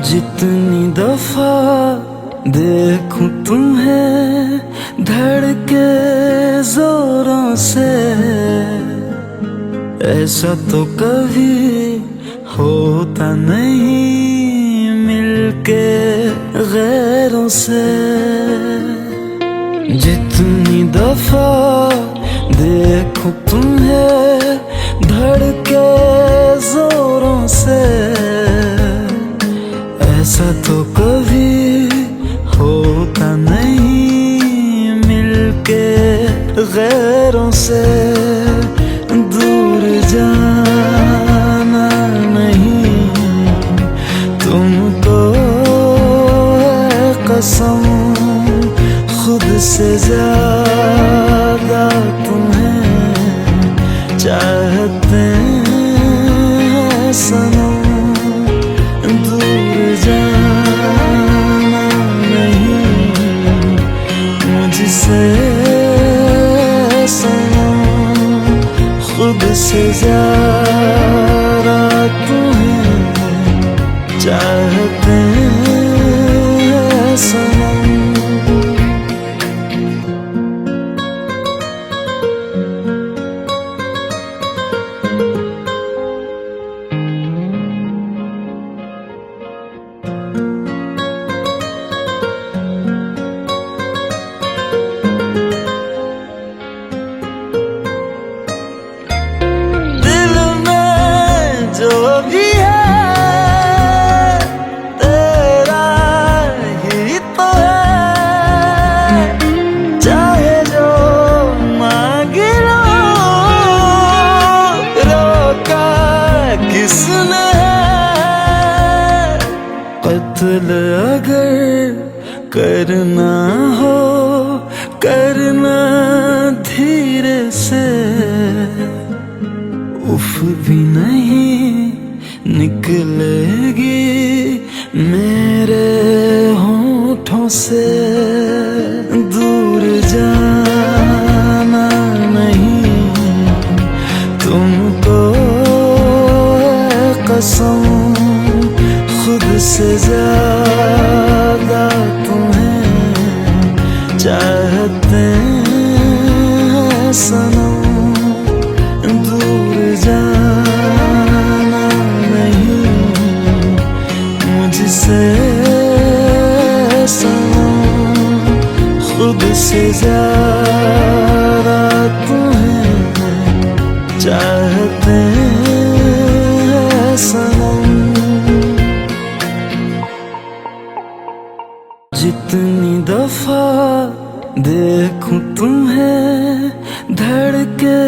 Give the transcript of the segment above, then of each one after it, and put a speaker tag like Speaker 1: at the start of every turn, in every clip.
Speaker 1: जितनी दफा देखूं तुम्हें धड़के जोरों से, ऐसा तो कभी होता नहीं मिलके गैरों से। जितनी दफा देखूं तुम्हें धड़के जोरों से, ऐसा तो कभी होता नहीं मिलके गैरों से। दूर जाना नहीं तुमको है कसम, खुद से ज्यादा तुम्हें चाहते हैं सनम। दूर जाना नहीं मुझसे सनम, खुद से ज्यादा तुम्हें चाहते हैं सनम। जो भी है तेरा ही तो है, चाहे जो मांग लो, रोका किसने है। कत्ल अगर करना हो करना धीरे से, उफ भी नहीं निकलेगी मेरे होठों से। दूर जाना नहीं तुमको है कसम, खुद से ज्यादा तुम्हें चाहते हैं सनम। दूर जाना नहीं मुझसे सनम, खुद से ज्यादा तुम्हें चाहते हैं सनम। जितनी दफा देखूं तुम्हें धड़के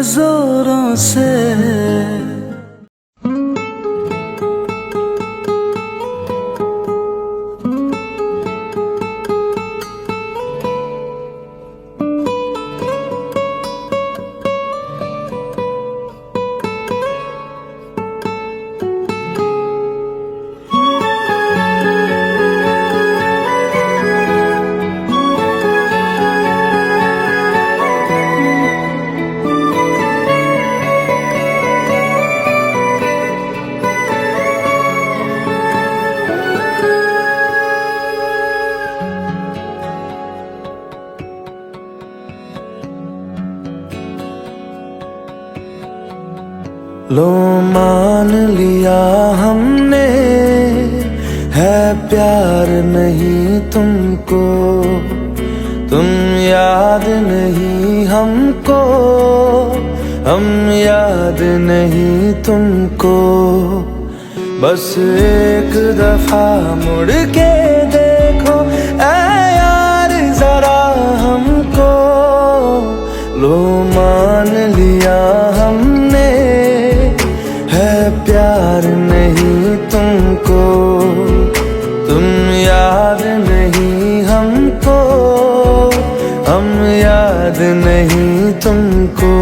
Speaker 1: जोरों से, लो मान लिया हमने है प्यार नहीं तुमको, तुम याद नहीं हमको, हम याद नहीं तुमको। बस एक दफा मुड़ के देखो ऐ यार जरा हमको। लो मान लिया हमने है प्यार नहीं तुमको, तुम याद नहीं हमको, हम याद नहीं तुमको।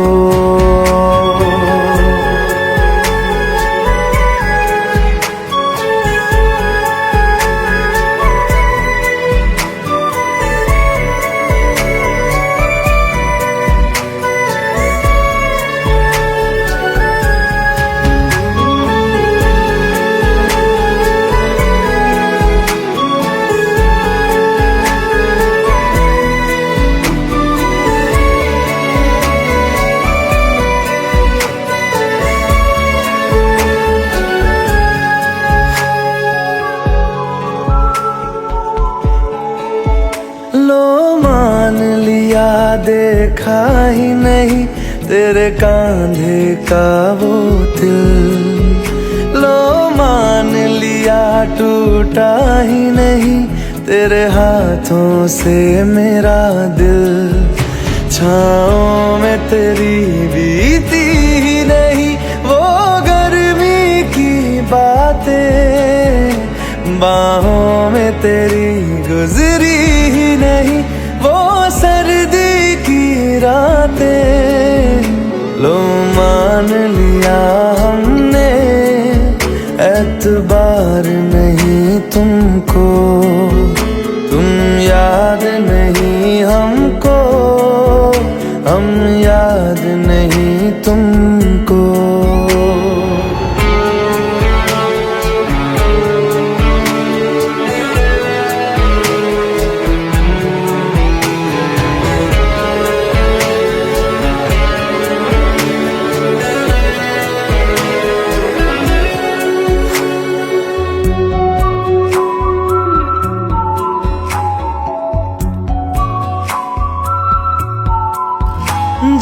Speaker 1: देखा ही नहीं तेरे कांधे का वो दिल। लो मान लिया टूटा ही नहीं तेरे हाथों से मेरा दिल। छाँव में तेरी बीती ही नहीं वो गर्मी की बातें, बाहों में तेरी गुजरी ही नहीं वो सर्दी की रातें। लो मान लिया हमने एतबार नहीं तुमको, तुम याद नहीं हमको, हम याद नहीं तुमको।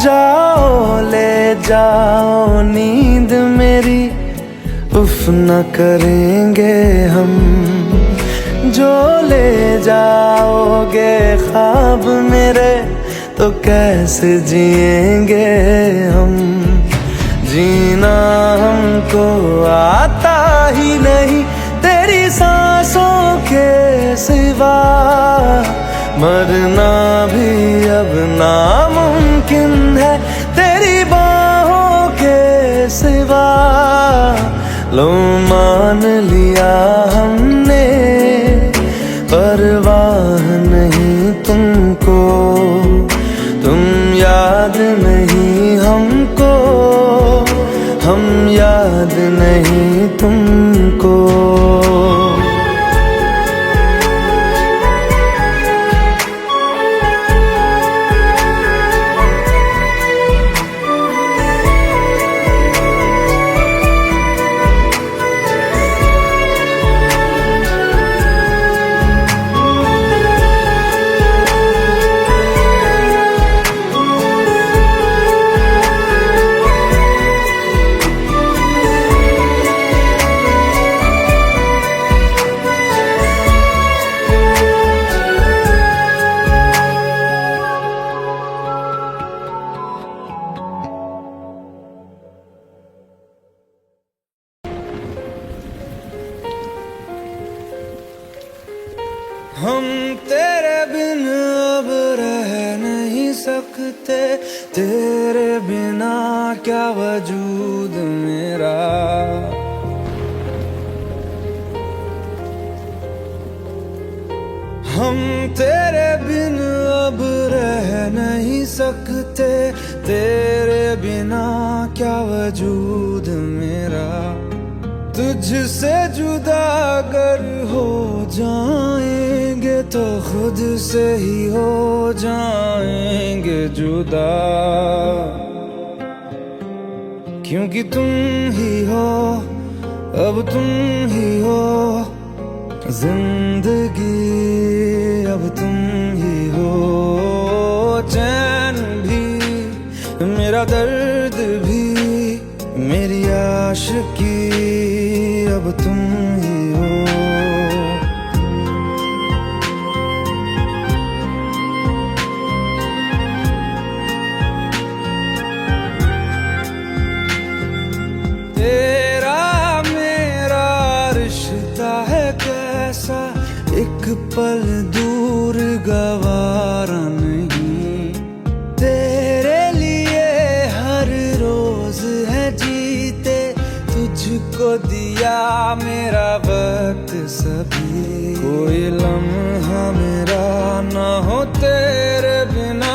Speaker 1: जाओ ले जाओ नींद मेरी, उफ न करेंगे हम। जो ले जाओगे ख्वाब मेरे तो कैसे जिएंगे हम। जीना हमको आता ही नहीं तेरी सांसों के सिवा, मरना भी अब नामुमकिन है तेरी बाहों के सिवा। लो मान लिया हमने परवाह नहीं तुमको, तुम याद नहीं हमको, हम याद नहीं तुमको। हम तेरे बिन अब रह नहीं सकते, तेरे बिना क्या वजूद मेरा। हम तेरे बिन अब रह नहीं सकते, तेरे बिना क्या वजूद मेरा। तुझसे जुदा अगर हो जाएंगे तो खुद से ही हो जाएंगे जुदा, क्योंकि तुम ही हो अब तुम ही हो जिंदगी, अब तुम ही हो चैन भी मेरा दर्द भी मेरी आशिकी, अब तुम ही हो। तेरा मेरा रिश्ता है कैसा, एक पल दूर गवारा नहीं। तेरे लिए हर रोज है जीते, तुझको दिया मेरा वक्त सभी। कोई लम्हा मेरा ना हो तेरे बिना,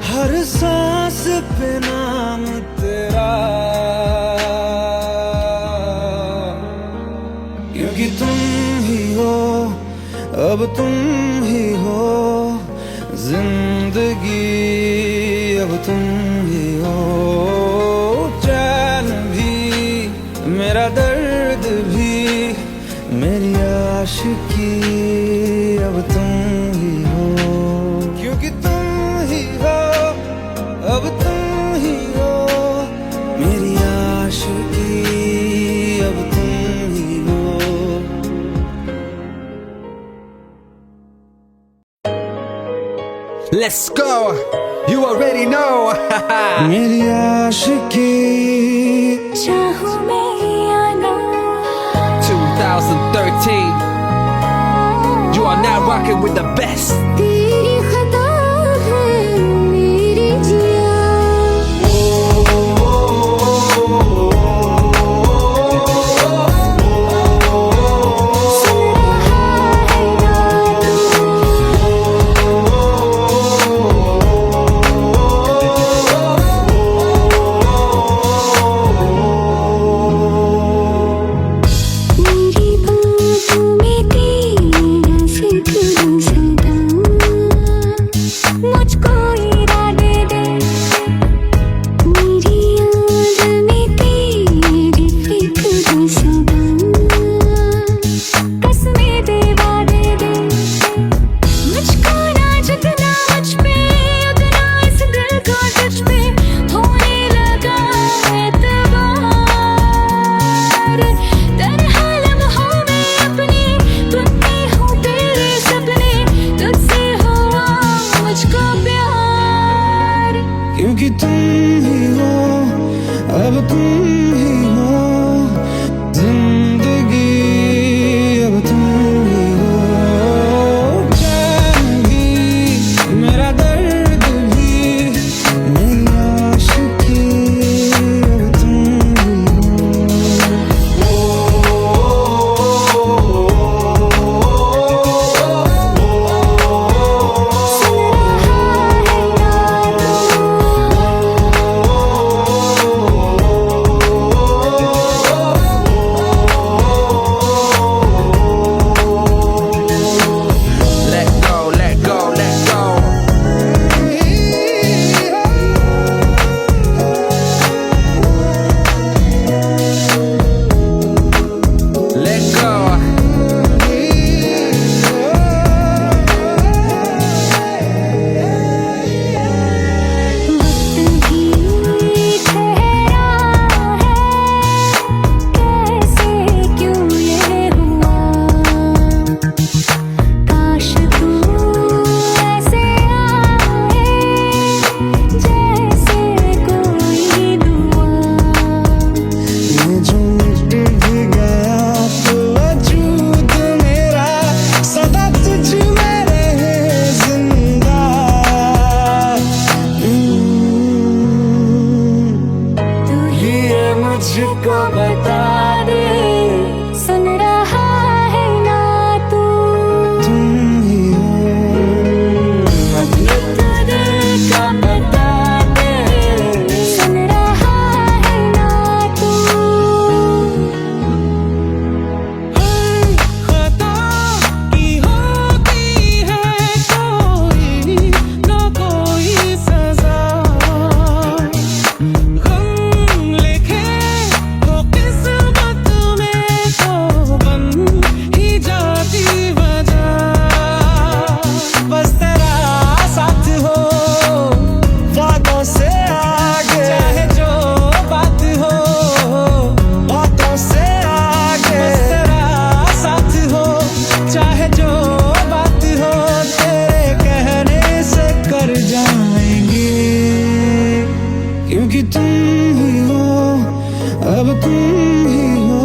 Speaker 1: हर सांस पे नाम तेरा, क्योंकि तुम ही हो अब तुम ही हो जिंदगी, अब तुम ही हो चैन भी मेरा दर्द भी मेरी आशिकी, अब तुम ही हो, क्योंकि तुम ही हो।
Speaker 2: Let's go. You already know.
Speaker 1: मेरी आशिकी
Speaker 3: चाहूं मैं या ना
Speaker 2: 2013. You are now rocking with the best.
Speaker 3: तेरी खता है मेरी जिया सुन रहा है ना मेरी बातों में तेरा जिक्र सदा मुझको इरादे दे मेरी याद में तेरी फिक्र सदा कसमें दे वादे दे मुझको ना जितना मुझ पे उतना इस दिल को तुझ पे होने लगा एतबार तरह लम्हों में अपने बुनती हूँ तेरे सपने तुझसे हुआ मुझको प्यार
Speaker 1: क्योंकि तुम ही हो अब तुम ही हो जिंदगी अब तुम ही हो चैन भी मेरा दर्द भी मेरी आशिकी अब तुम ही हो
Speaker 3: सुन रहा
Speaker 2: Let go, let go, let go. Let go.
Speaker 3: वक्त भी ठहरा है कैसे क्यों ये हुआ काश तू ऐसे आए जैसे कोई दुआ
Speaker 1: ये जो मिट भी गया तो वजूद मेरा सदा तुझ में रहे जिंदा
Speaker 3: तू ही
Speaker 1: ये मुझको
Speaker 3: बता दे सुन रहा है ना तू
Speaker 1: तुम ही हो
Speaker 3: अपने तो दिल का बता दे सुन रहा है ना तू
Speaker 1: खता की होती है कोई न कोई सजा गम लिखे तो किस्मत में तो बन ही जाती वजह बस तेरा साथ हो वादों से आगे चाहे जो बात हो बातों से आगे बस तेरा साथ हो चाहे जो बात हो तेरे कहने से कर जाएंगे क्योंकि तुम ही हो अब तुम ही हो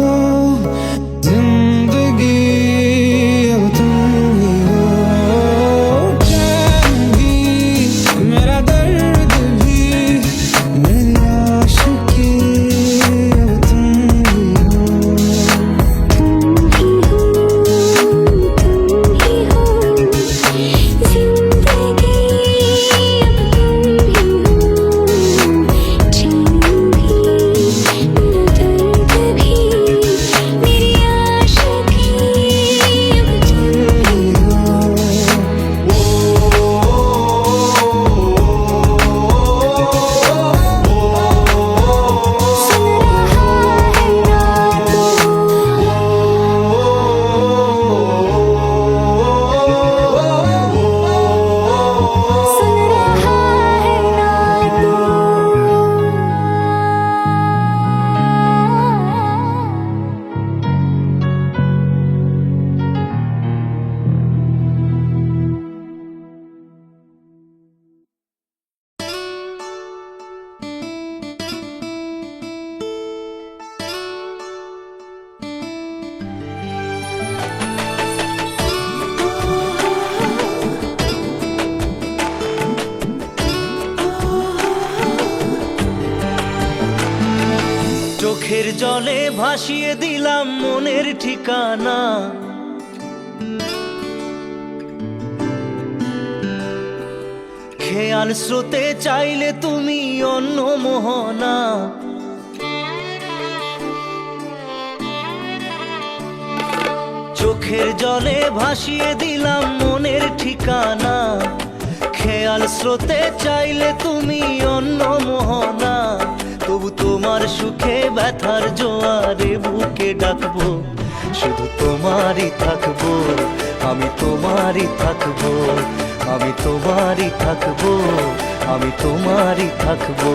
Speaker 1: जिंदगी अब तुम ही हो चैन भी मेरा दर्द भी मेरी आशिकी अब तुम ही हो
Speaker 3: तुम ही हो जिंदगी अब तुम ही हो चैन भी मेरा दर्द
Speaker 1: চোখের জলে ভাসিয়ে দিলাম মনের ঠিকানা, খেয়াল স্রোতে চাইলে তুমি অন্য মোহনা। চোখের জলে ভাসিয়ে দিলাম মনের ঠিকানা, খেয়াল স্রোতে চাইলে তুমি অন্য মোহনা। তবু তোমার সুখে ব্যথার জোয়ারে বুকে ডাকবো, শুধু তোমারই থাকবো, আমি তোমারই থাকবো, আমি তোমারই থাকবো, আমি তোমারই থাকবো।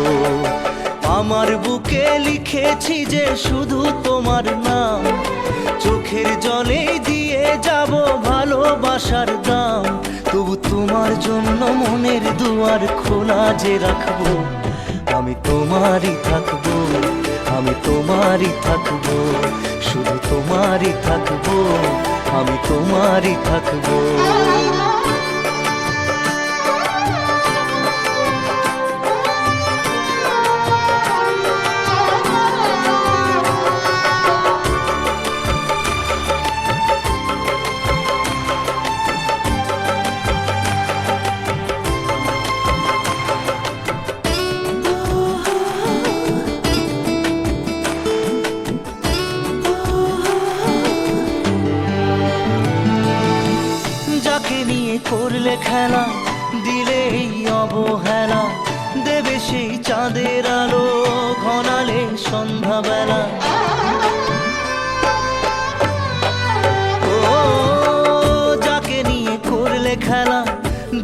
Speaker 1: আমার বুকে লিখেছি যে শুধু তোমার নাম, চোখের জলে দিয়ে যাব ভালোবাসার দাম। তবু তোমার জন্য মনের দুয়ার খোলা যে রাখবো, আমি তোমারই থাকবো, আমি তোমারই থাকবো, শুধু তোমারই থাকবো, আমি তোমারই থাকবো। করলে খেলা দিলে এই অবহেলা, দেবে সেই চাঁদের আলো ঘনালে সন্ধ্যাবেলা। ও যাকে নিয়ে করলে খেলা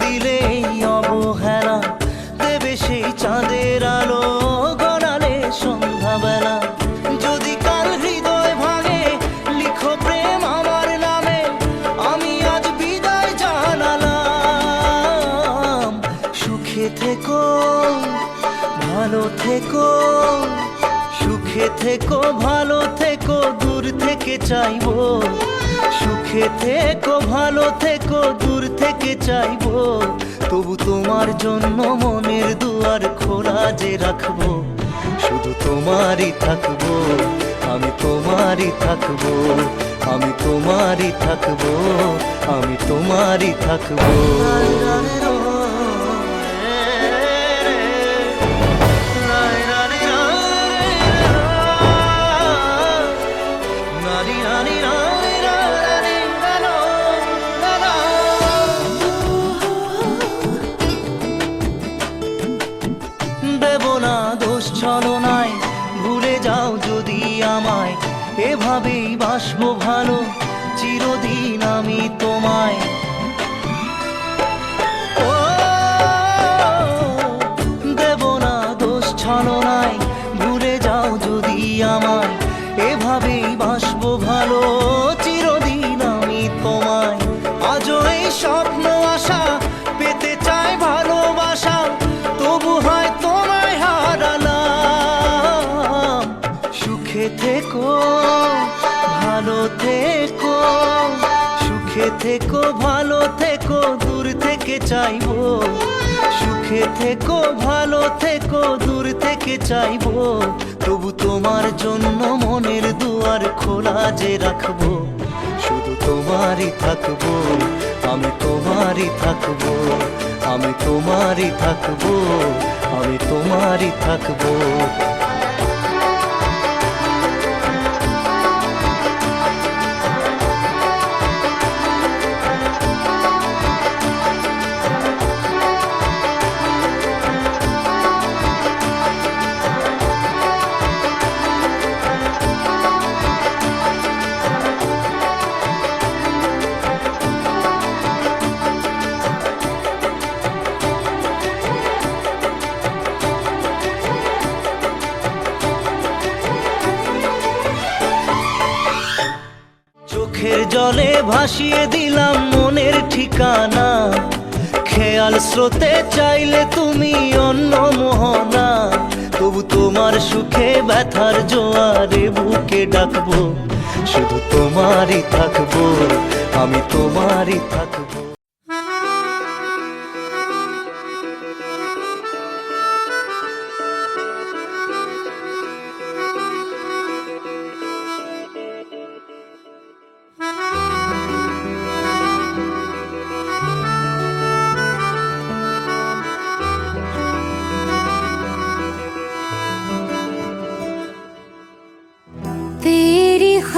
Speaker 1: দিলে এই অবহেলা, দেবে সেই চাঁদের আলো ঘনালে সন্ধ্যাবেলা। যদি কাল হৃদয় ভাঙে লিখো প্রেম আমার নামে, আমি আজ বিদায় জানালাম। সুখে থেকো ভালো থেকো, সুখে থেকো ভালো থেকো, দূর থেকে চাইবো। সুখে থেকো ভালো থেকো, দূর থেকে চাইবো। তবু তোমার জন্য মনের দুয়ার খোলা যে রাখবো, শুধু তোমারই থাকবো, আমি তোমারই থাকবো, আমি তোমারই থাকবো, আমি তোমারই থাকবো। দেব না দোষ ছলনায়, ভুলে যাও যদি আমায়, এভাবেই বাসবো ভালো চিরদিন আমি তোমায়। ও দেব না দোষ ছলনায়, ভুলে যাও যদি আমায়, এভাবেই বাসবো ভালো চিরদিন আমি তোমায়। আজও এই স্বপ্ন আশা পেতে চাই ভালোবাসা, তবু হয় তোমায় হারালাম। সুখে থেকো ভালো থেকো, সুখে থেকো ভালো থেকো, দূর থেকে চাইবো। সুখে থেকো ভালো থেকো, দূর থেকে চাইবো। তবু তোমার জন্য মনের দুয়ার খোলা যে রাখবো, শুধু তোমারই থাকবো, আমি তোমারই থাকবো, আমি তোমারই থাকবো, আমি তোমারই থাকবো। চোখের জলে ভাসিয়ে দিলাম মনের ঠিকানা, খেয়াল স্রোতে চাইলে তুমি অন্য মোহনা। তবু তোমার সুখে ব্যথার জোয়ারে বুকে ডাকবো, শুধু তোমারই থাকবো, আমি তোমারই থাকবো।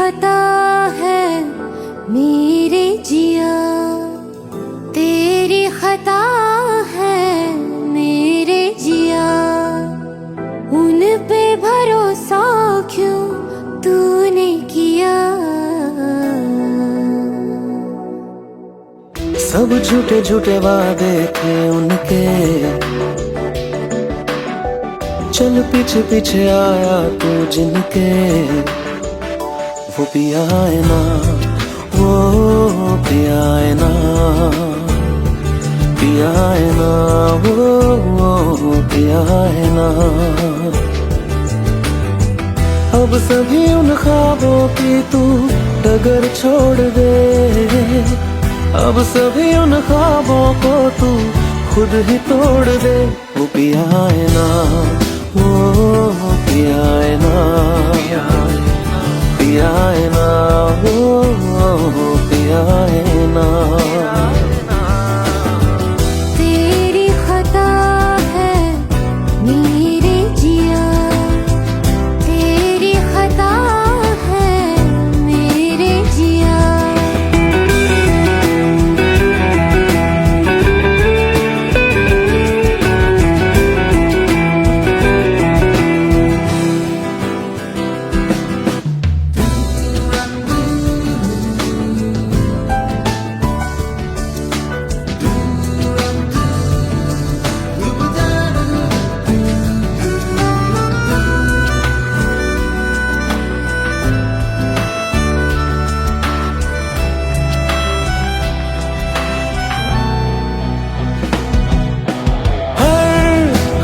Speaker 3: खता है मेरे जिया, तेरी खता है मेरे जिया, उन पे भरोसा क्यों तूने किया।
Speaker 4: सब झूठे झूठे वादे थे उनके, चल पीछे पीछे आया तू जिनके, वो पिया है ना, वो पिया है ना, पिया है ना, वो पिया है ना। अब सभी उन ख्वाबों की तू डगर छोड़ दे, अब सभी उन ख्वाबों को तू खुद ही तोड़ दे। वो पिया है ना, वो पिया है ना, पिया है ना, वो पिया है ना।
Speaker 3: तेरी खता है मेरे जिया, तेरी खता है मेरे जिया।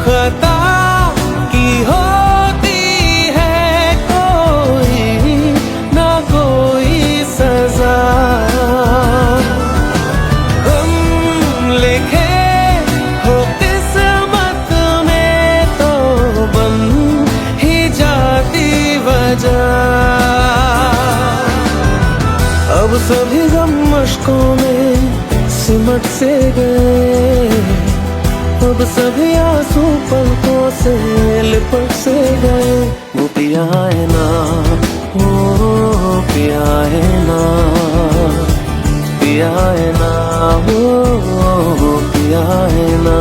Speaker 4: खता की होती है कोई ना कोई सजा, हम लिखे हो किस्मत में तो बन ही जाती वजह। अब सभी गम मुश्कों में सिमट से गए, अब सभी आंसू पलकों से लिपट से गए। वो पिया है ना, वो पिया है ना, पिया है ना, वो पिया है ना।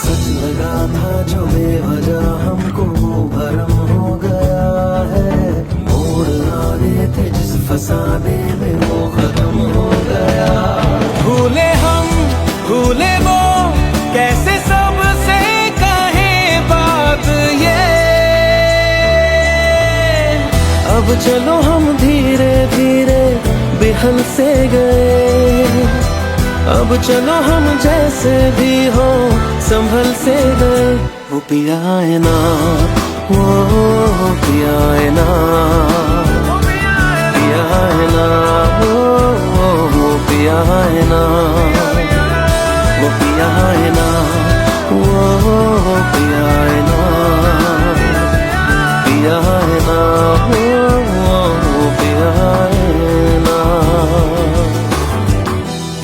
Speaker 4: सच लगा था जो बेवजह हमको वो भरम हो गया है, मोड़ आने थे जिस फसाने में वो खत्म हो गया। भूले हम भूले वो कैसे सबसे कहे बात ये, अब चलो हम धीरे धीरे बिहल से गए, अब चलो हम जैसे भी हो संभल से गए। वो पिया है ना, वो पिया है ना, पिया है ना, वो पिया है ना, वो पिया है ना, वो पिया है ना, पिया है ना, वो पिया है ना।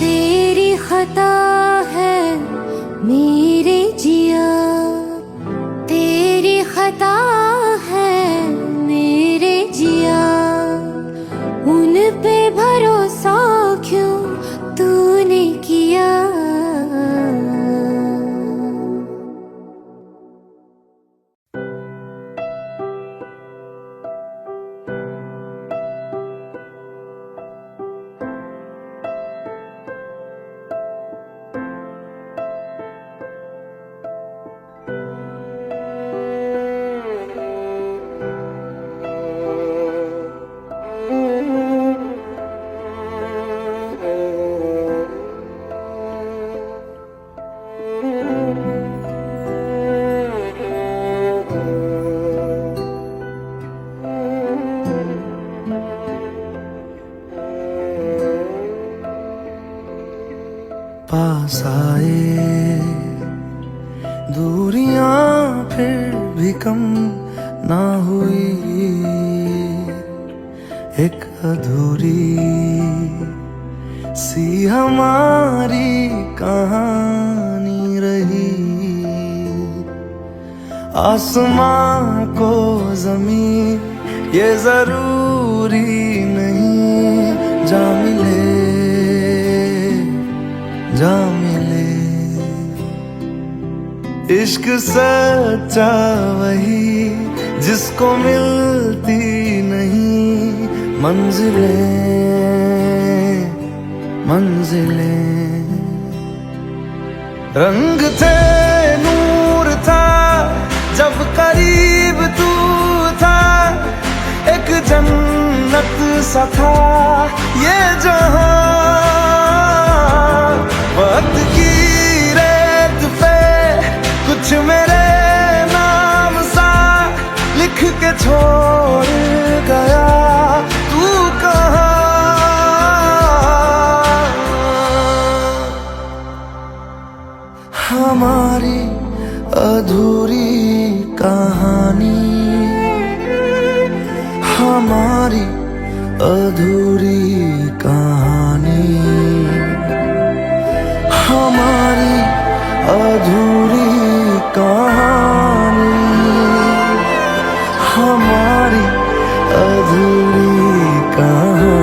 Speaker 3: तेरी खता है मेरे जिया, तेरी खता है मेरे जिया, उन पे
Speaker 4: पास आए, दूरियां फिर भी कम ना हुई, एक अधूरी सी हमारी कहानी रही। आसमां को जमीन ये जरूरी नहीं, जा मिले जा मिले। इश्क सच्चा वही जिसको मिलती नहीं मंजिलें मंजिलें। रंग थे नूर था जब करीब तू था, एक जन्नत सा था ये जहां। वक्त की रेत पे कुछ मेरे नाम सा लिख के छोड़ गया, तू कहाँ? हमारी अधूरी कहानी, हमारी अधूरी कहानी, हमारी अधूरी कहानी, हमारी अधूरी कहानी।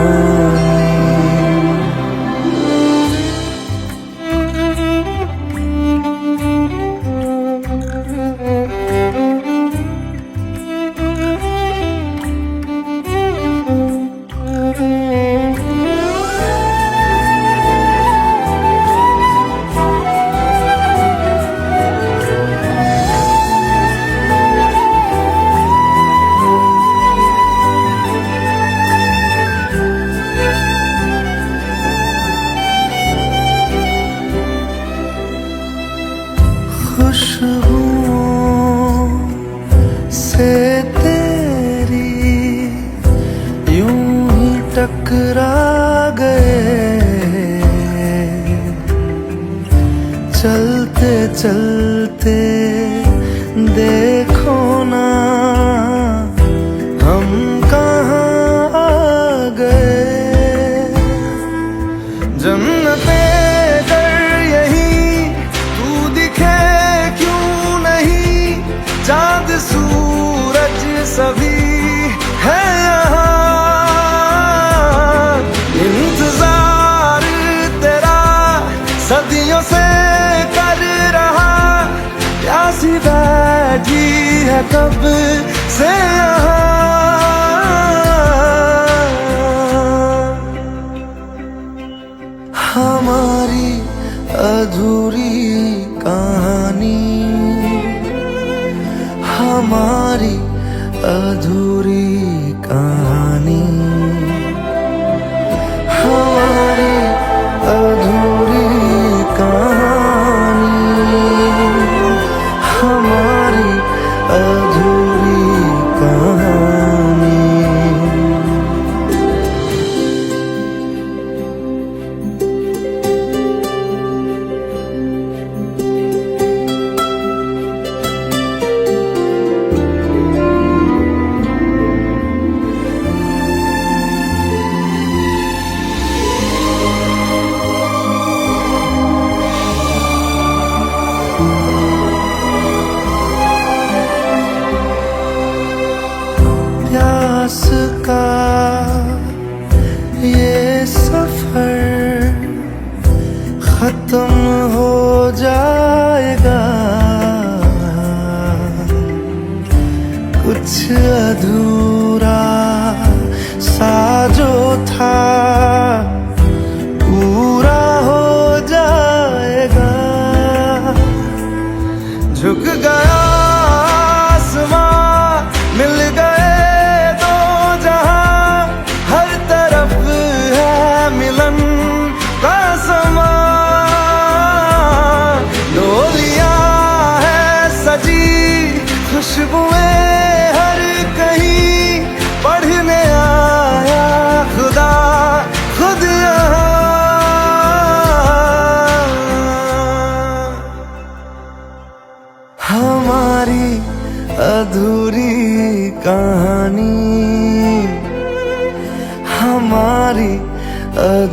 Speaker 4: खुशबुओं से तेरी यूं ही टकरा गए, चलते चलते देखो ना हम कहाँ आ गए। जन्नते चाँद सूरज सभी है यहाँ, इंतजार तेरा सदियों से कर रहा, प्यासी बैठी है कब से यहाँ। हमारी अधूरी कहानी, हमारी अधूरी कहानी, हमारी अधूरी कहानी, हमारी अधूरी कहानी।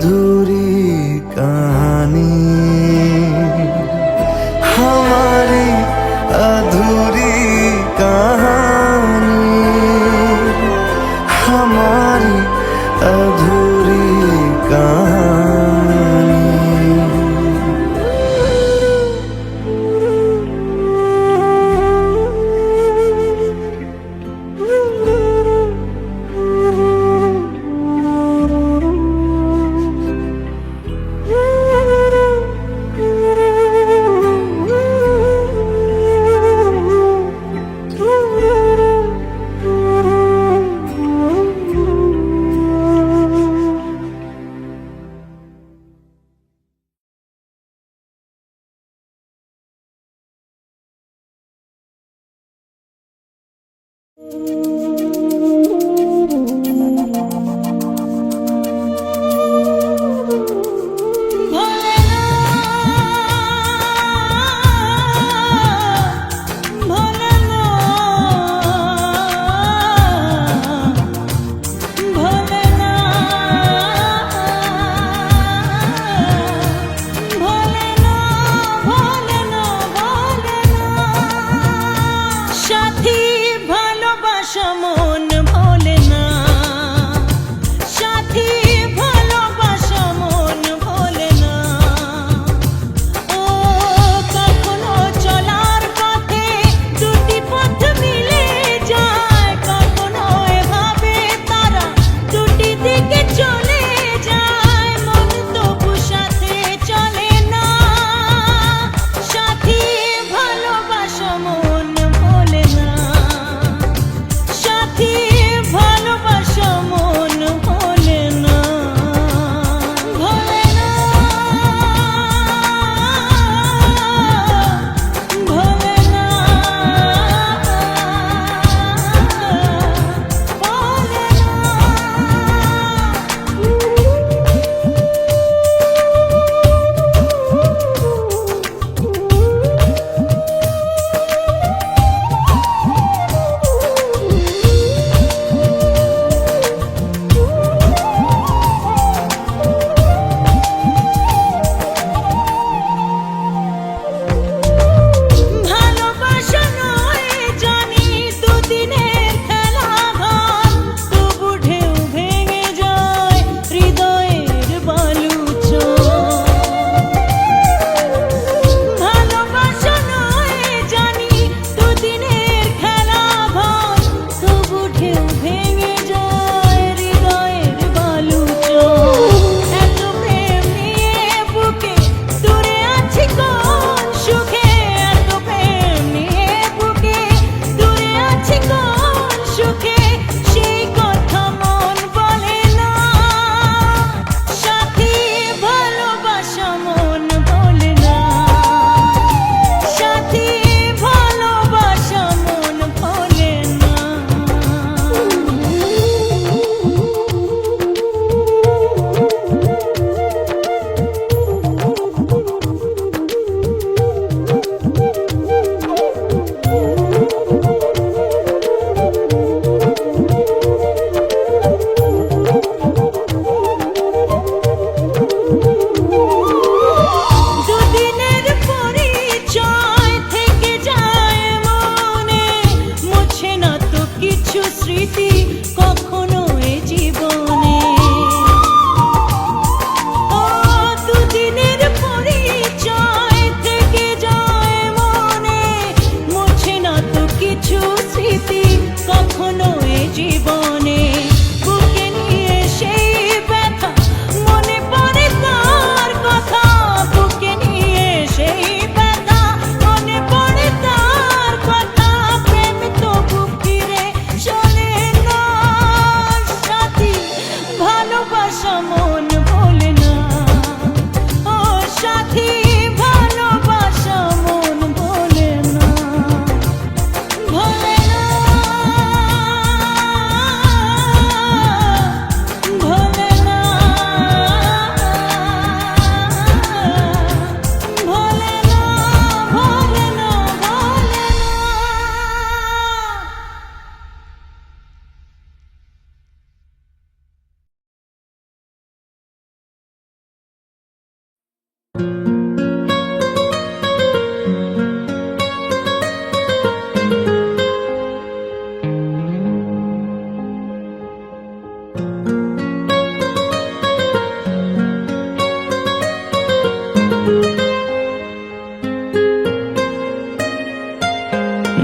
Speaker 4: अधूरी कहानी, हमारी अधूरी कहानी, हमारी अधूरी कहानी।
Speaker 3: সাথী ভালোবাসা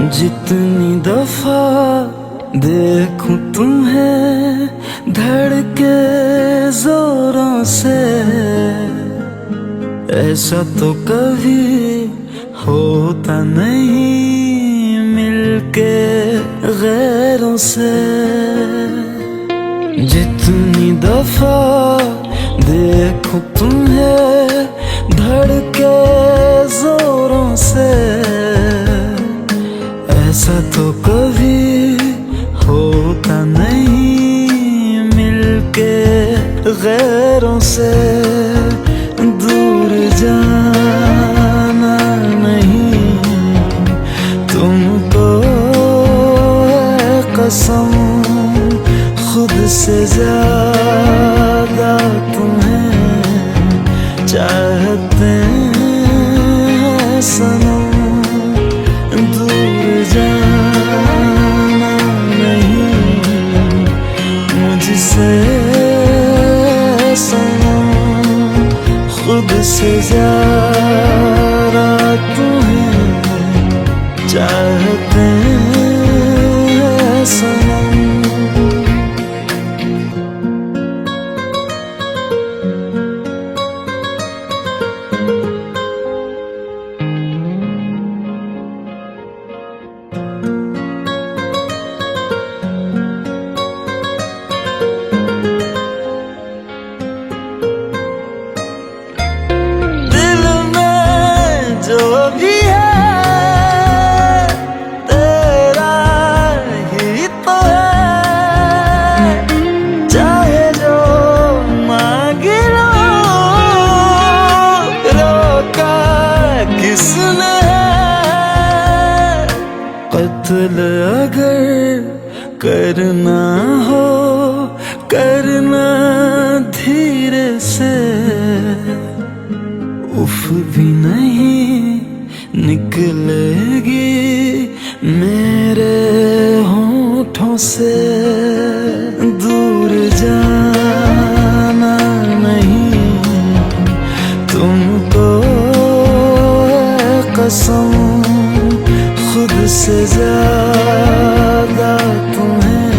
Speaker 4: जितनी दफा देखूं तुम्हें धड़के जोरों से, ऐसा तो कभी होता नहीं मिलके गैरों से। जितनी दफा देखूं तुम्हें धड़के जोरों से, ऐसा तो कभी होता नहीं मिलके गैरों से। दूर जाना नहीं तुमको है कसम, खुद से ज्यादा तुम्हें चाहते हैं सनम। दूर जाना नहीं मुझसे सनम, खुद से ज्यादा तुम्हें चाहते हैं सनम। जो भी है तेरा ही तो है, चाहे जो मांग लो, रोका किसने है। कत्ल अगर करना हो करना धीरे से, उफ भी नहीं निकलेगी मेरे होठों से। दूर जाना नहीं तुमको है कसम, खुद से ज्यादा तुम्हें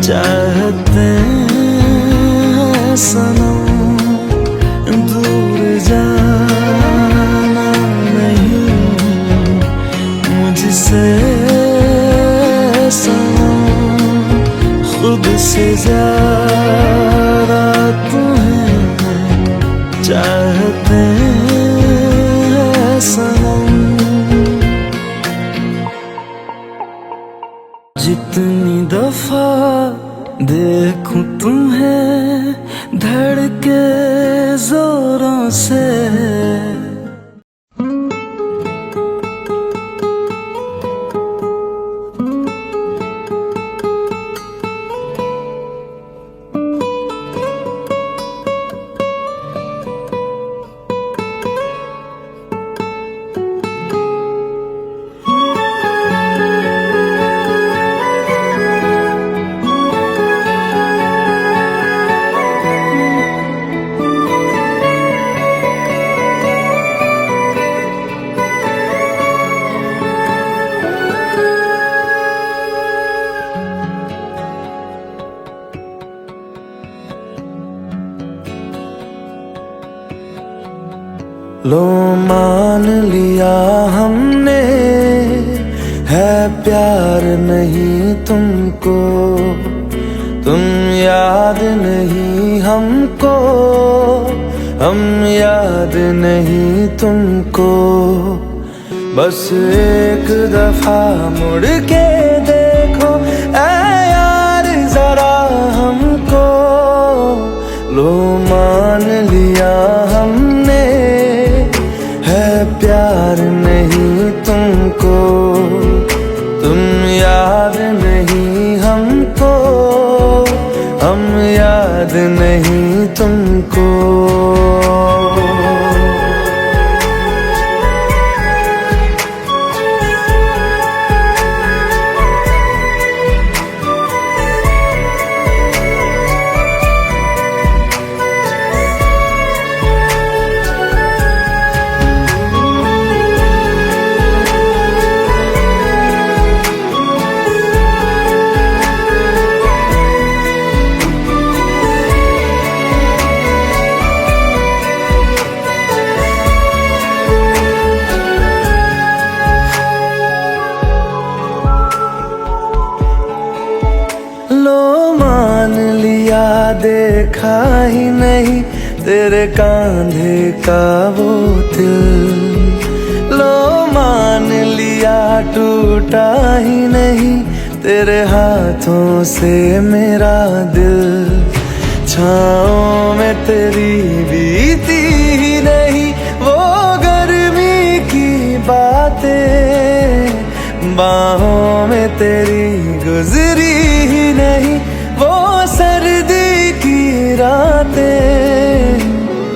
Speaker 4: चाहते हैं सनम। दूर जाना नहीं मुझसे सनम, खुद से ज्यादा तुम्हें चाहते हैं सनम। जितनी दफा देखूं तुम्हें धड़के जोरों से, लो मान लिया हमने है प्यार नहीं तुमको, तुम याद नहीं हमको, हम याद नहीं तुमको। बस एक दफा मुड़ के देखो ऐ यार जरा हमको। लो मान लिया हमने है प्यार नहीं तुमको, तुम याद नहीं हमको, हम याद नहीं तुमको। देखा ही नहीं तेरे कांधे का वो दिल। लो मान लिया टूटा ही नहीं तेरे हाथों से मेरा दिल। छाँव में तेरी बीती ही नहीं वो गर्मी की बातें, बाहों में तेरी गुजरी ही नहीं वो सर्दी की रातें।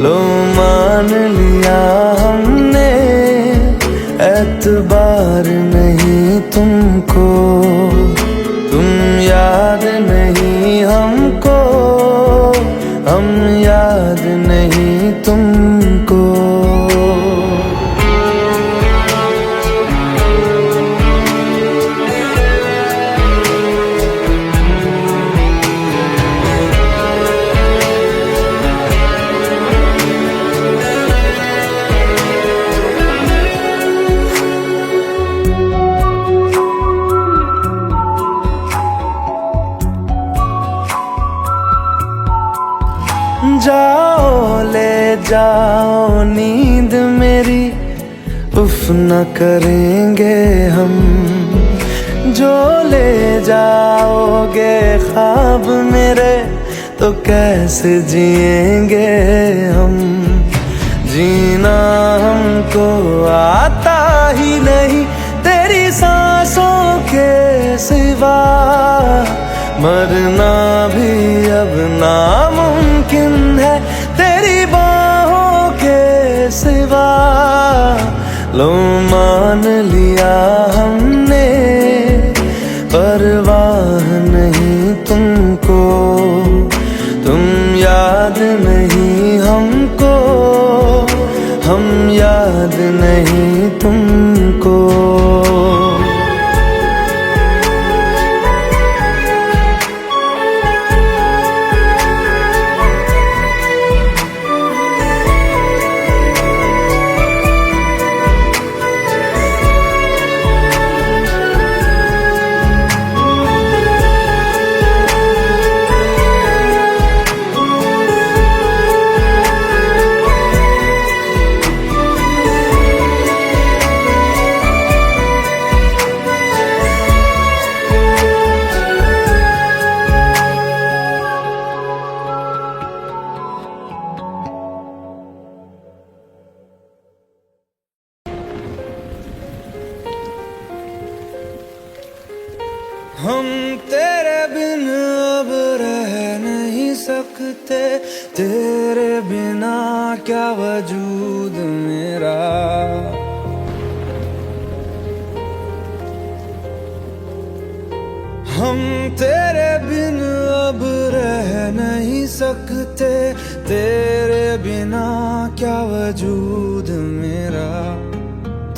Speaker 4: लो मान लिया हमने एतबार नहीं तुमको, तुम याद नहीं हमको, हम याद नहीं तुमको। जाओ ले जाओ नींद मेरी, उफ न करेंगे हम। जो ले जाओगे ख्वाब मेरे तो कैसे जिएंगे हम। जीना हमको आता ही नहीं तेरी सांसों के सिवा, मरना भी अब नामुमकिन है तेरी बाहों के सिवा। लो मान लिया हमने परवाह नहीं तुमको, तुम याद नहीं हमको, हम याद नहीं तुमको।
Speaker 1: हम तेरे बिन अब रह नहीं सकते, तेरे बिना क्या वजूद मेरा। हम तेरे बिन अब रह नहीं सकते, तेरे बिना क्या वजूद मेरा।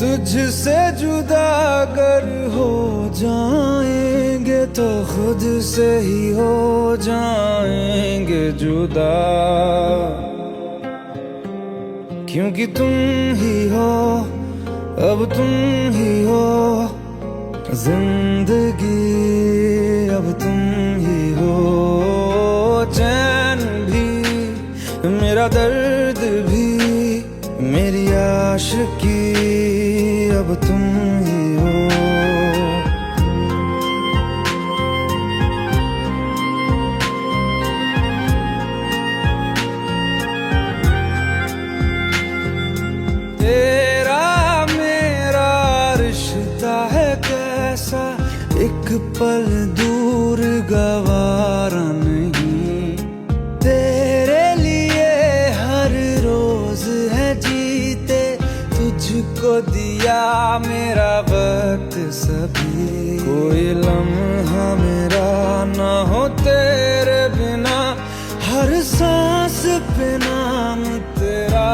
Speaker 1: तुझसे जुदा अगर हो जाएंगे तो खुद से ही हो जाएंगे जुदा। क्योंकि तुम ही हो, अब तुम ही हो जिंदगी, अब तुम ही हो। चैन भी मेरा दर्द भी मेरी आशिकी, अब तुम ही हो। तेरा मेरा रिश्ता है कैसा, एक पल दूर गवारा नहीं। तेरे लिए हर रोज है जीते, तुझको दिया मेरा वक्त सभी। कोई लम्हा मेरा ना हो तेरे बिना, हर सांस पे नाम तेरा।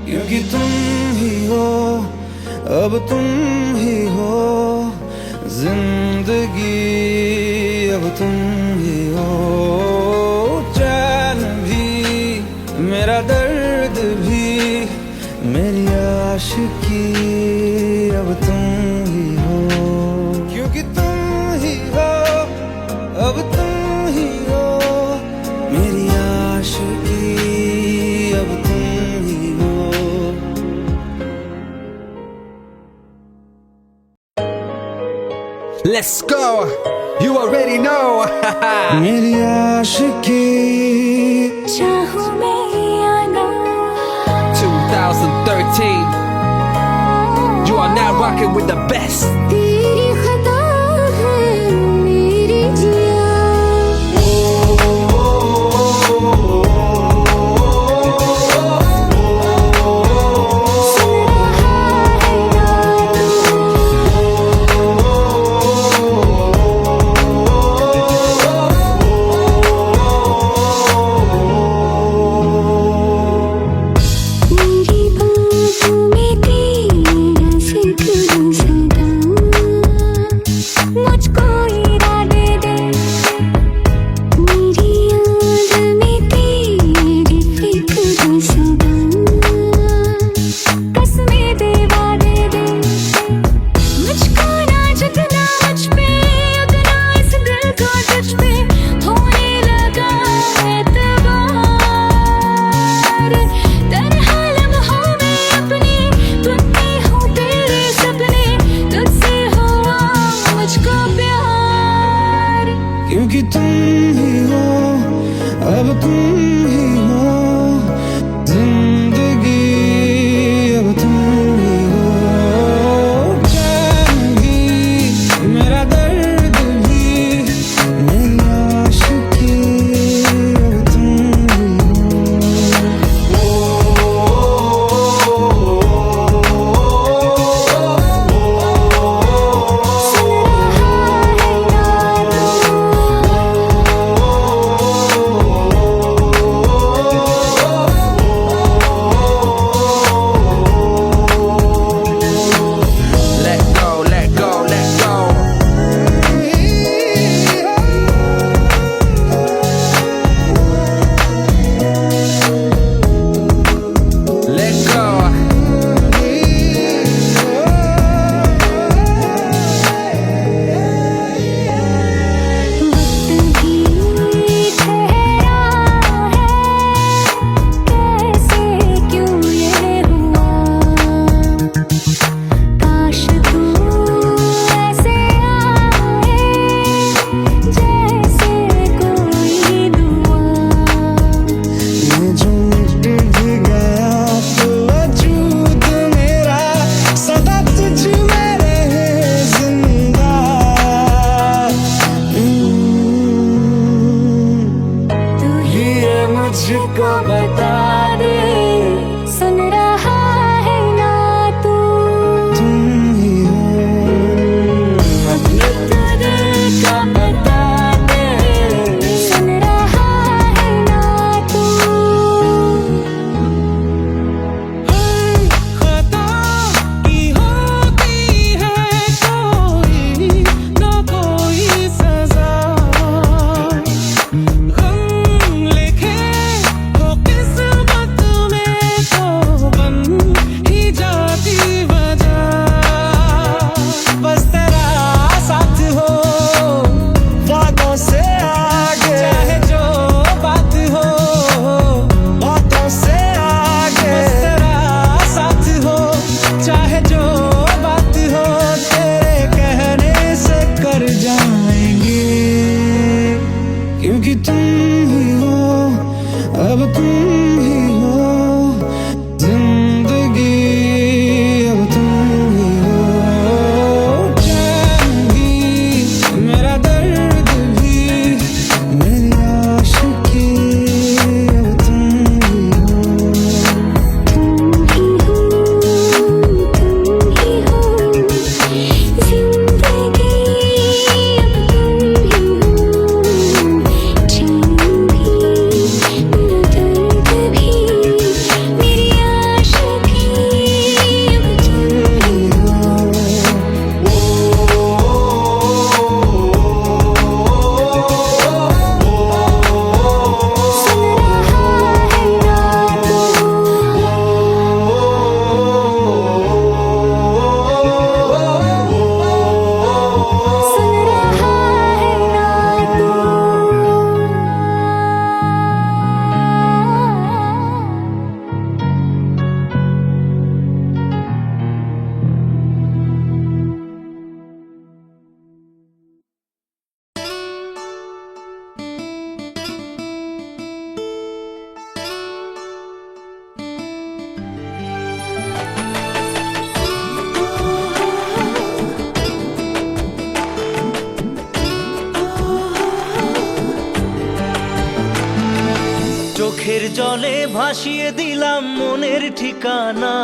Speaker 1: क्योंकि तुम ही हो, अब तुम ही हो जिंदगी, अब तुम ही हो। चैन भी मेरा दर्द भी मेरी आशिकी, अब तुम ही हो। क्योंकि तुम ही हो,
Speaker 2: Let's go. You already know.
Speaker 1: मेरी आशिकी
Speaker 3: चाहूं मैं या ना
Speaker 2: 2013. You are now rocking with the best.
Speaker 3: तेरी खता है मेरी जिया मेरी बातों में तेरा जिक्र सदा मुझको इरादे दे मेरी याद में तेरी फिक्र सदा कसमें दे वादे दे मुझको ना जितना मुझ पे उतना इस दिल को तुझ पे होने लगा एतबार तन्हा लम्हों में अपनी बुनती हूँ तेरे सपने तुझसे हुआ मुझको प्यार
Speaker 1: क्योंकि तुम ही हो अब तुम ही हो जिंदगी अब तुम ही हो चैन भी मेरा दर्द भी मेरी आशिकी अब तुम ही हो
Speaker 2: Let go, let go, let go. Let go.
Speaker 3: वक्त भी ठहरा है कैसे क्यों ये हुआ काश तू ऐसे आए जैसे कोई दुआ
Speaker 1: ये जो मिट भी गया तो वजूद मेरा सदा तुझ में रहे जिंदा
Speaker 3: तू ही
Speaker 1: ये मुझको
Speaker 3: बता दे सुन रहा है ना तू
Speaker 1: तुम ही हो
Speaker 3: अपने दिल का बता दे सुन रहा है ना तू
Speaker 1: खता की होती है कोई न कोई सजा गम लिखे हो किस्मत में तो बन ही जाती वजह बस तेरा साथ हो वादों से आगे चाहे जो बात हो बातों से आगे बस तेरा साथ हो चाहे जो बात हो तेरे कहने से कर जाएंगे क्योंकि तुम ही हो अब तुम ही हो जिंदगी अब तुम ही हो चैन भी मेरा दर्द भी मेरी आशिकी अब तुम ही हो
Speaker 3: तुम ही हो जिंदगी अब तुम ही हो
Speaker 4: চোখের জলে ভাসিয়ে দিলাম মনের ঠিকানা,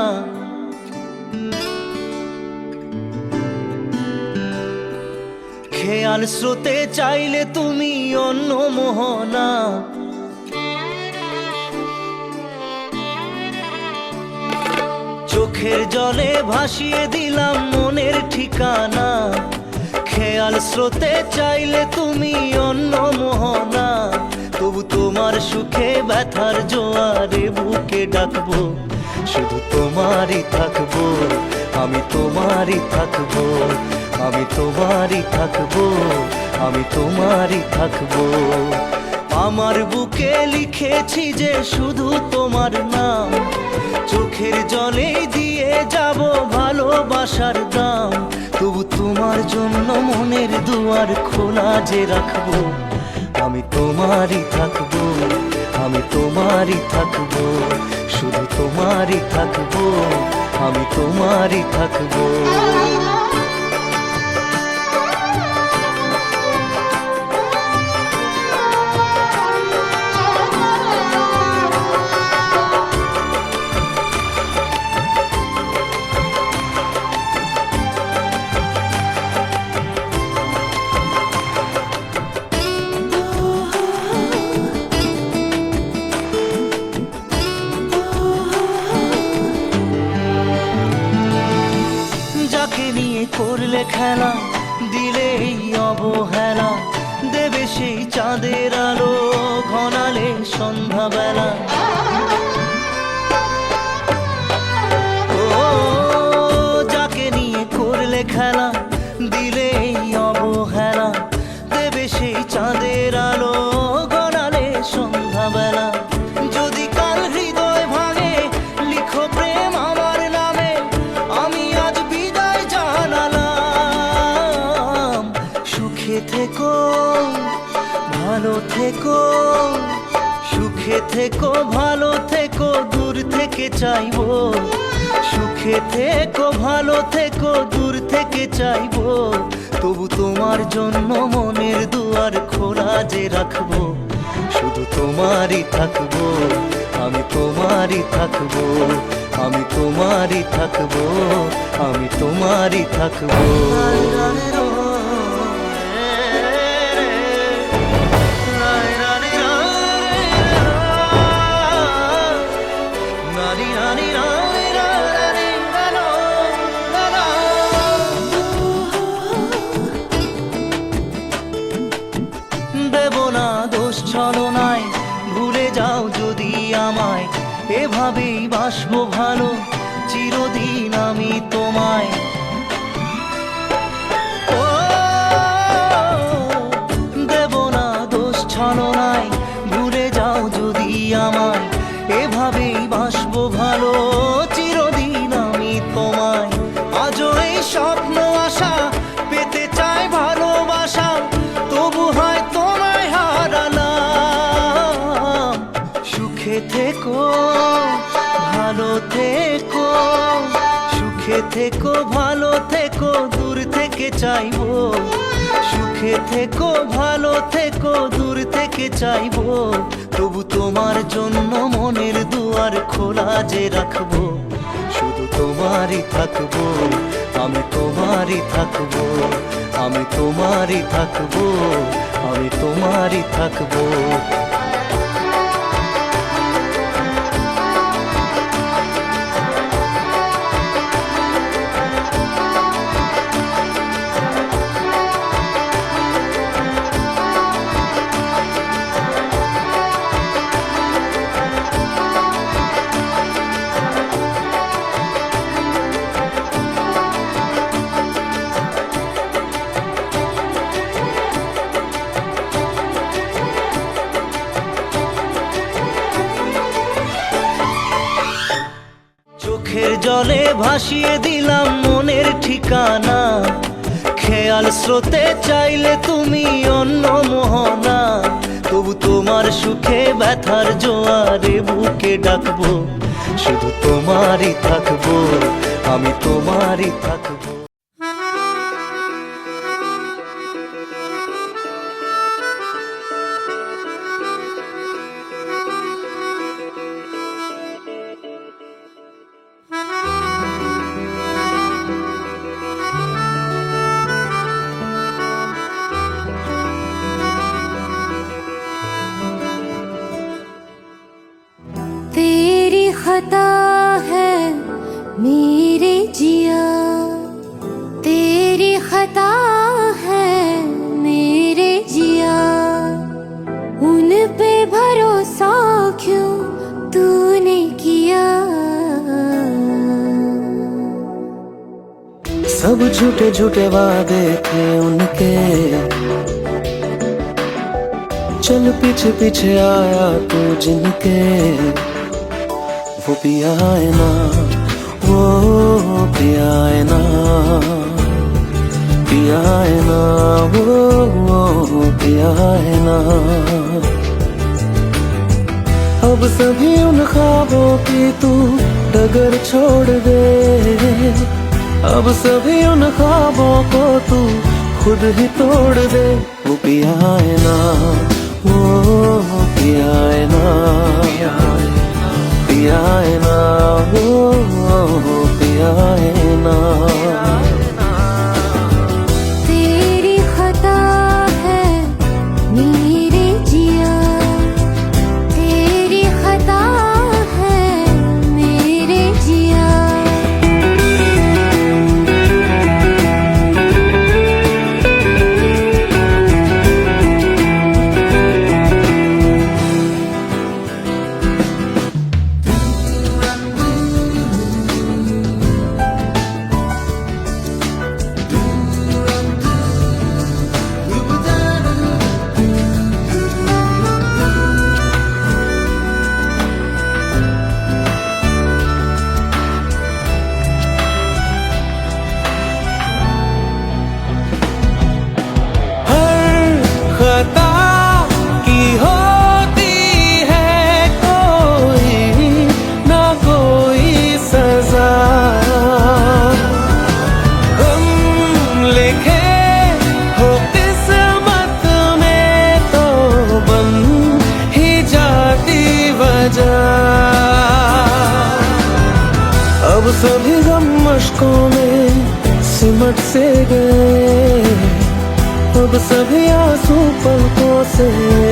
Speaker 4: খেয়াল স্রোতে চাইলে তুমি অন্য মোহনা। চোখের জলে ভাসিয়ে দিলাম মনের ঠিকানা, খেয়াল স্রোতে চাইলে তুমি অন্য মোহনা। তবু তোমার সুখে ব্যথার জোয়ারে বুকে ডাকবো, শুধু তোমারই থাকবো, আমি তোমারই থাকবো, আমি তোমারই থাকবো, আমি তোমারই থাকবো। আমার বুকে লিখেছি যে শুধু তোমার নাম, চোখের জলে দিয়ে যাব ভালোবাসার দাম। তবু তোমার জন্য মনের দুয়ার খোলা যে রাখবো, আমি তোমারই থাকবো, আমি তোমারই থাকবো, শুধু তোমারই থাকবো, আমি তোমারই থাকবো। করলে খেলা দিলে এই অবহেলা, দেবে সেই চাঁদের আলো ঘনালে সন্ধ্যাবেলা। ও যাকে নিয়ে করলে খেলা দিলে এই অবহেলা, দেবে সেই চাঁদের আলো ঘনালে সন্ধ্যাবেলা। যদি কাল হৃদয় ভাঙে লিখো প্রেম আমার নামে, আমি আজ বিদায় জানালাম। সুখে থেকো ভালো থেকো, সুখে থেকো ভালো থেকো, দূর থেকে চাইবো। সুখে থেকো ভালো থেকো, দূর থেকে চাইবো। তবু তোমার জন্য মনের দুয়ার খোলা যে রাখবো, শুধু তোমারই থাকবো, আমি তোমারই থাকবো, আমি তোমারই থাকবো, আমি তোমারই থাকবো। দেব না দোষ ছলনায়, ভুলে যাও যদি আমায়, এভাবেই বাসবো ভালো চিরদিন আমি তোমায়। ও দেব না দোষ ছলনায়, ভুলে যাও যদি আমায়, এভাবেই বাসবো ভালো চিরদিন আমি তোমায়। আজও এই স্বপ্ন আশা পেতে চাই ভালোবাসা, তবু হয় তোমায় হারালাম। সুখে থেকো ভালো থেকো, সুখে থেকো ভালো থেকো, দূর থেকে চাইবো। সুখে থেকো ভালো থেকো, দূর থেকে চাইবো। তবু তোমার জন্য মনের দুয়ার খোলা যে রাখবো, শুধু তোমারই থাকবো, আমি তোমারই থাকবো, আমি তোমারই থাকবো, আমি তোমারই থাকবো। চোখের জলে ভাসিয়ে দিলাম মনের ঠিকানা, খেয়াল স্রোতে চাইলে তুমি অন্য মোহনা। তবু তোমার সুখে ব্যথার জোয়ারে বুকে ডাকবো, শুধু তোমারই থাকবো, আমি তোমারই থাকবো।
Speaker 3: खता है मेरे जिया, तेरी खता है मेरे जिया, उन पे भरोसा क्यों तूने किया।
Speaker 4: सब झूठे झूठे वादे थे उनके, चल पीछे पीछे आया तू जिनके, वो पिया है ना, वो पिया है ना, पिया है ना, वो पिया है ना। अब सभी उन ख्वाबों की तू डगर छोड़ दे, अब सभी उन ख्वाबों को तू खुद ही तोड़ दे। वो पिया है ना, वो पिया है ना, पिया है ना, वो पिया है ना।
Speaker 3: तेरी खता है मेरे जिया, तेरी खता है मेरे जिया।
Speaker 4: खता की होती है कोई ना कोई सजा, हम लिखे हो किस्मत में तो बन ही जाती वजह। अब सभी गम मशकों में सिमट से गए, अब सभी आंसू पलकों से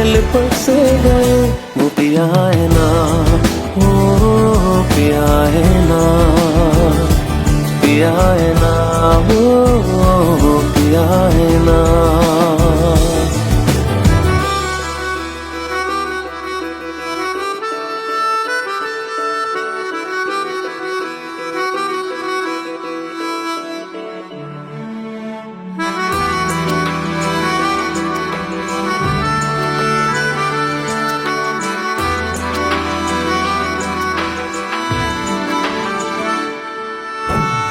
Speaker 4: लिपट से गए। वो पिया है ना, वो पिया है ना, पिया है ना, वो पिया है ना।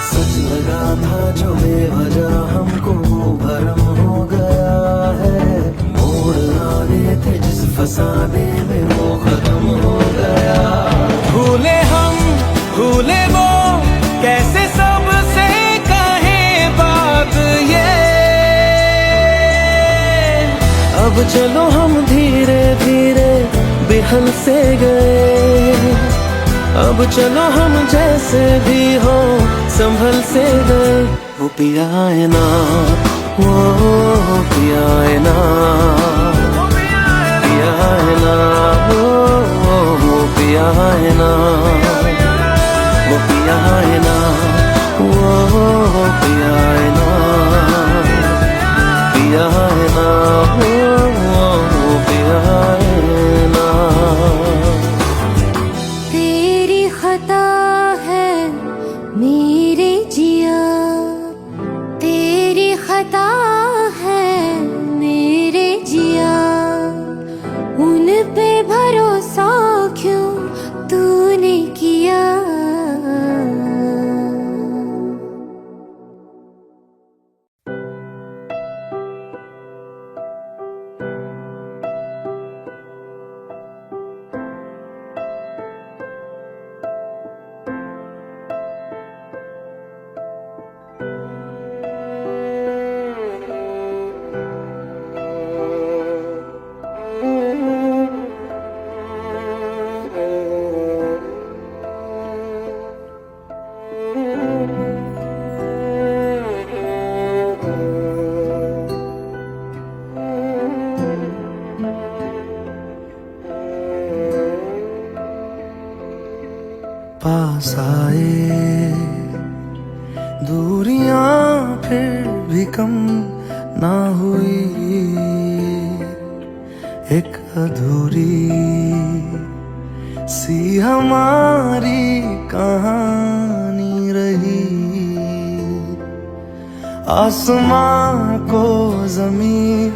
Speaker 4: सच लगा था जो बेवजह हमको वो भरम हो गया है, मोड़ आने थे जिस फसाने में वो खत्म हो गया। भूले हम भूले वो कैसे सबसे कहें बात ये, अब चलो हम धीरे धीरे बिहल से गए, अब चलो हम जैसे भी हो संभल से गए। वो पिया है ना, वो पिया है ना, पिया है ना, वो पिया है ना, वो पिया है ना, वो पिया है ना, पिया है ना, वो पिया है ना।
Speaker 3: तेरी खता है मेरे जिया, तेरी खता है मेरे जिया, उन पे भरोसा क्यों तूने किया।
Speaker 4: पास आए, दूरियां फिर भी कम ना हुई, एक अधूरी सी हमारी कहानी रही। आसमां को जमीन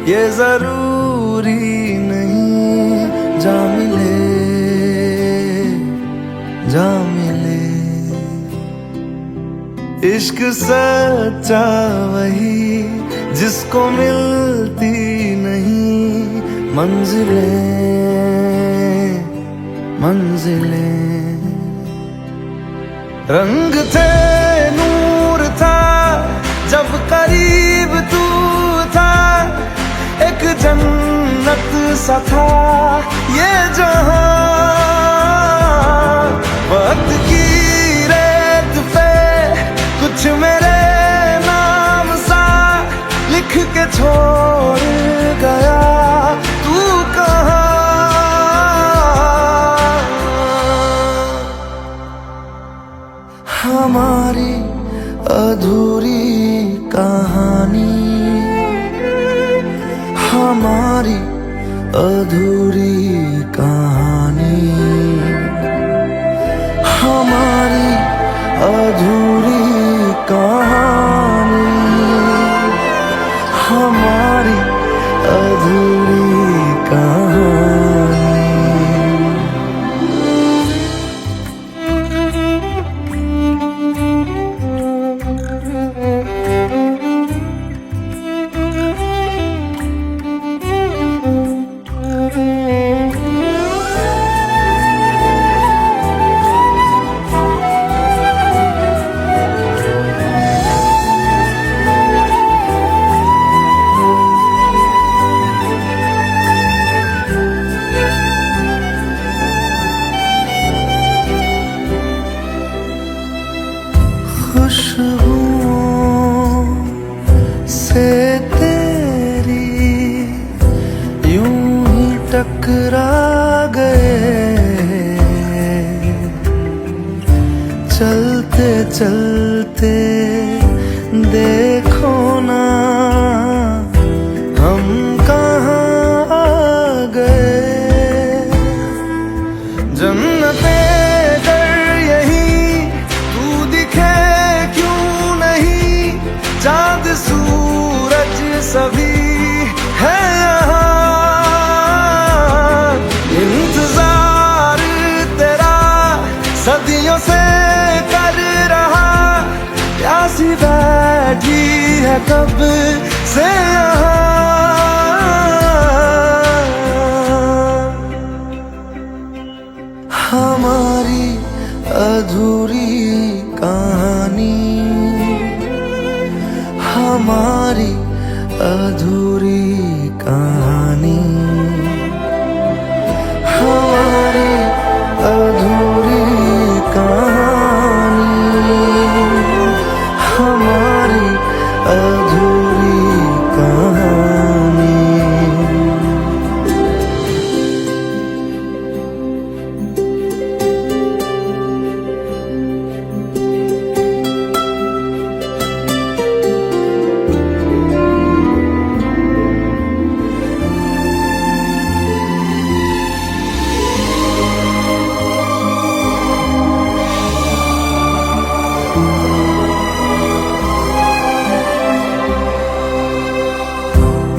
Speaker 4: ये जरूरी नहीं, जा मिले जा मिले। इश्क सच्चा वही जिसको मिलती नहीं मंजिलें मंजिलें। रंग थे नूर था जब करीब तू था, एक जन्नत सा था ये जहां। वक्त की रेत पे कुछ मेरे नाम सा लिख के छोड़ गया, तू कहाँ? हमारी अधूरी कहानी, हमारी अधूरी कहानी, हमारी अधूरी कहानी, हमारी अधूरी कहानी। खुशबुओं से तेरी यूं ही टकरा गए, चलते चलते देखो ना हम कहाँ आ गए। जन्नते चाँद सूरज सभी है यहाँ, इंतजार तेरा सदियों से कर रहा, प्यासी बैठी है कब से यहाँ। हमारी अधूरी कहानी, हमारी अधूरी कहानी, हमारी अधूरी कहानी, हमारी अधूरी कहानी।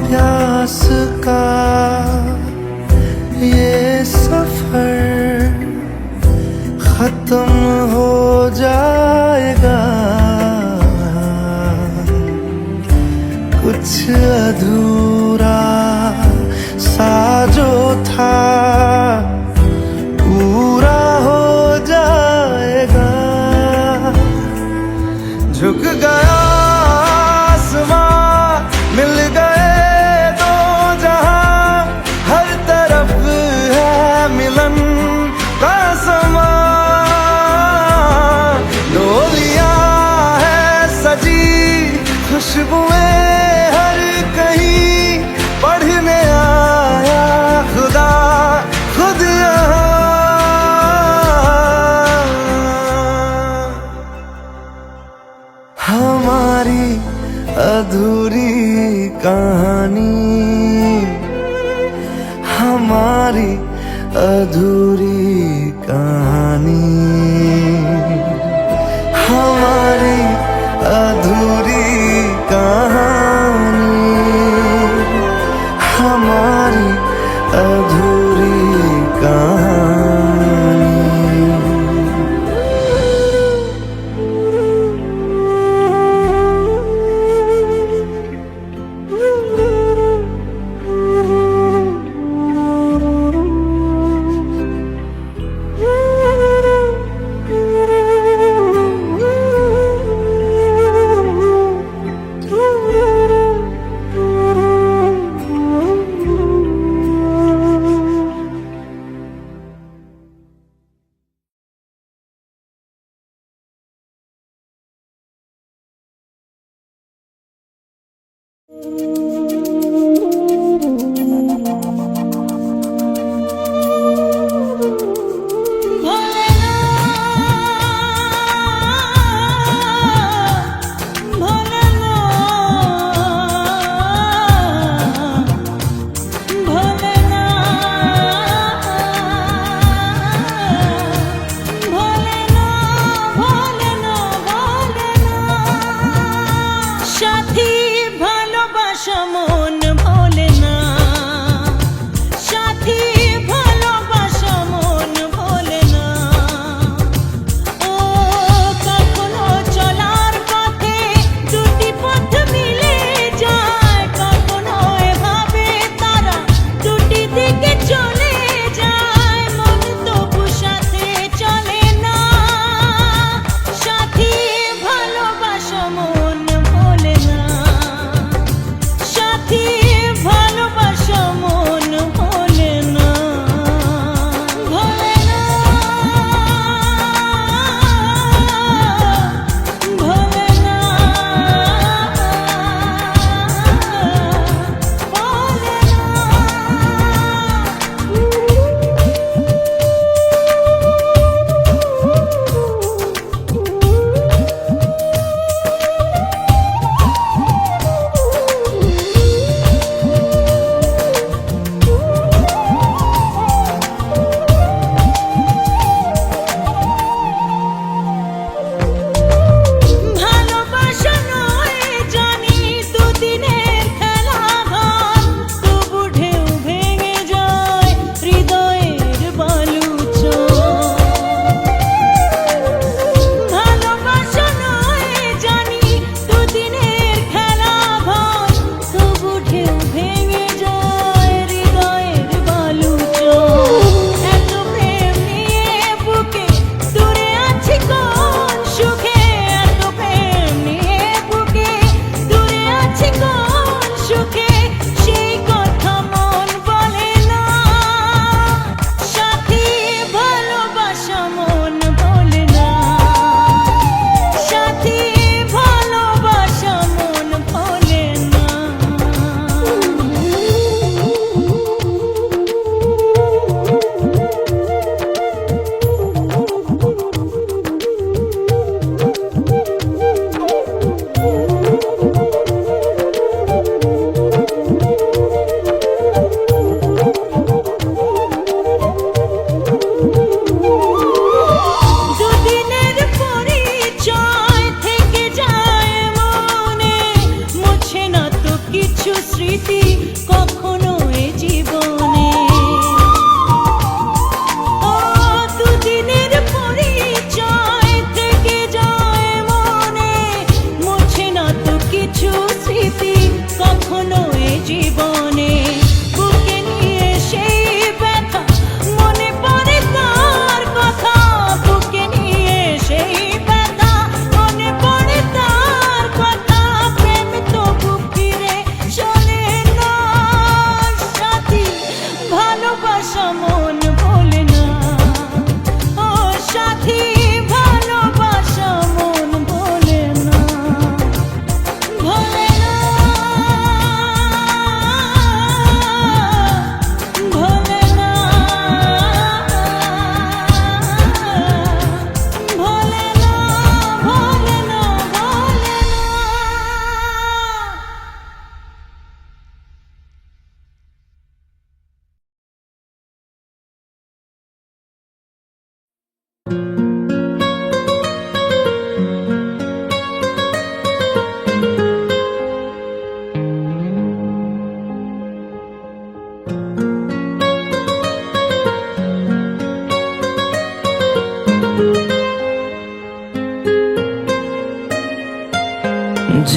Speaker 4: प्यास का ये सफर खत्म हो जाएगा, कुछ अधूरा सा जो था पूरा हो जाएगा। झुक गया आसमां, मिल गए दो जहां, हर तरफ है मिलन का समा। डोलियां है सजी, खुशबुएं हर कहीं, पढ़ने आया खुदा खुद यहाँ।
Speaker 1: हमारी अधूरी कहानी, हमारी अधूरी कहानी, हमारी अधूरी कहानी।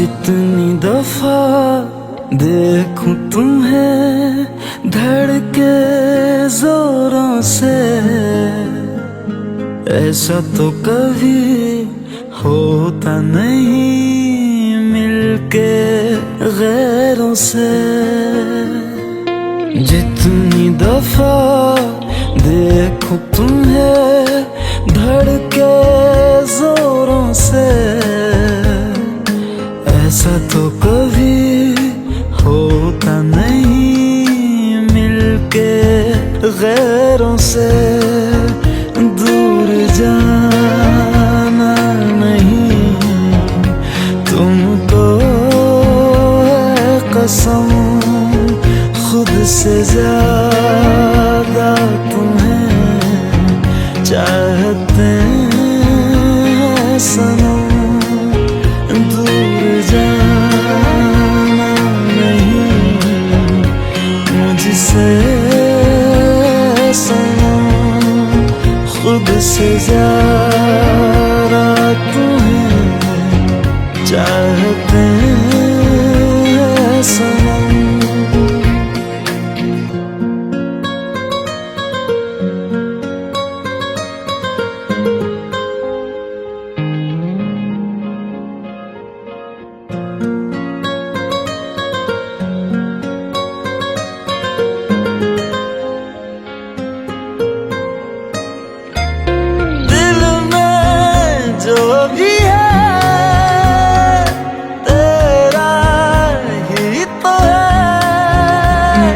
Speaker 4: जितनी दफा देखूं तुम्हें धड़के जोरों से, ऐसा तो कभी होता नहीं मिलके गैरों से। जितनी दफा देखूं तुम्हें धड़के जोरों से, ऐसा तो कभी होता नहीं मिलके गैरों से। दूर जाना नहीं तुमको है कसम, खुद से ज्यादा तुम्हें चाहते हैं सनम। दूर जाना नहीं मुझसे सनम, खुद से ज्यादा तुम्हें चाहते हैं सनम। जो भी है तेरा ही तो है,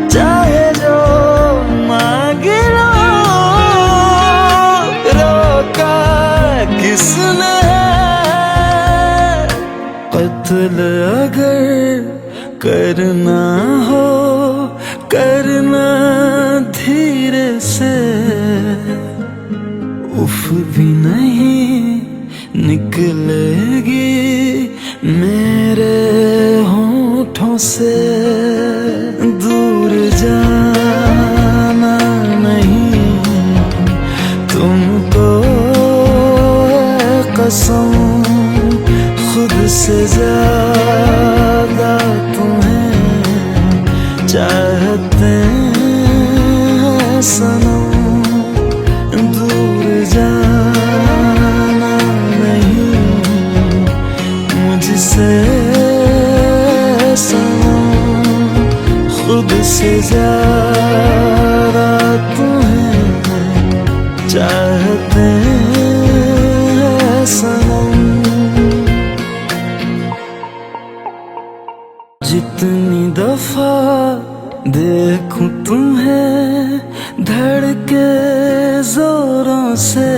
Speaker 4: चाहे जो मांग लो, रोका किसने है। कत्ल अगर करना हो करना धीरे से, उफ भी नहीं निकलेगी मेरे होठों से। दूर जाना नहीं तुमको है कसम, खुद से ज्यादा तुम्हें चाहते हैं सनम। दूर जाना नहीं मुझसे सनम, खुद से ज्यादा तुम्हें चाहते हैं सनम। जितनी दफा देखूं तुम्हें धड़के जोरों से,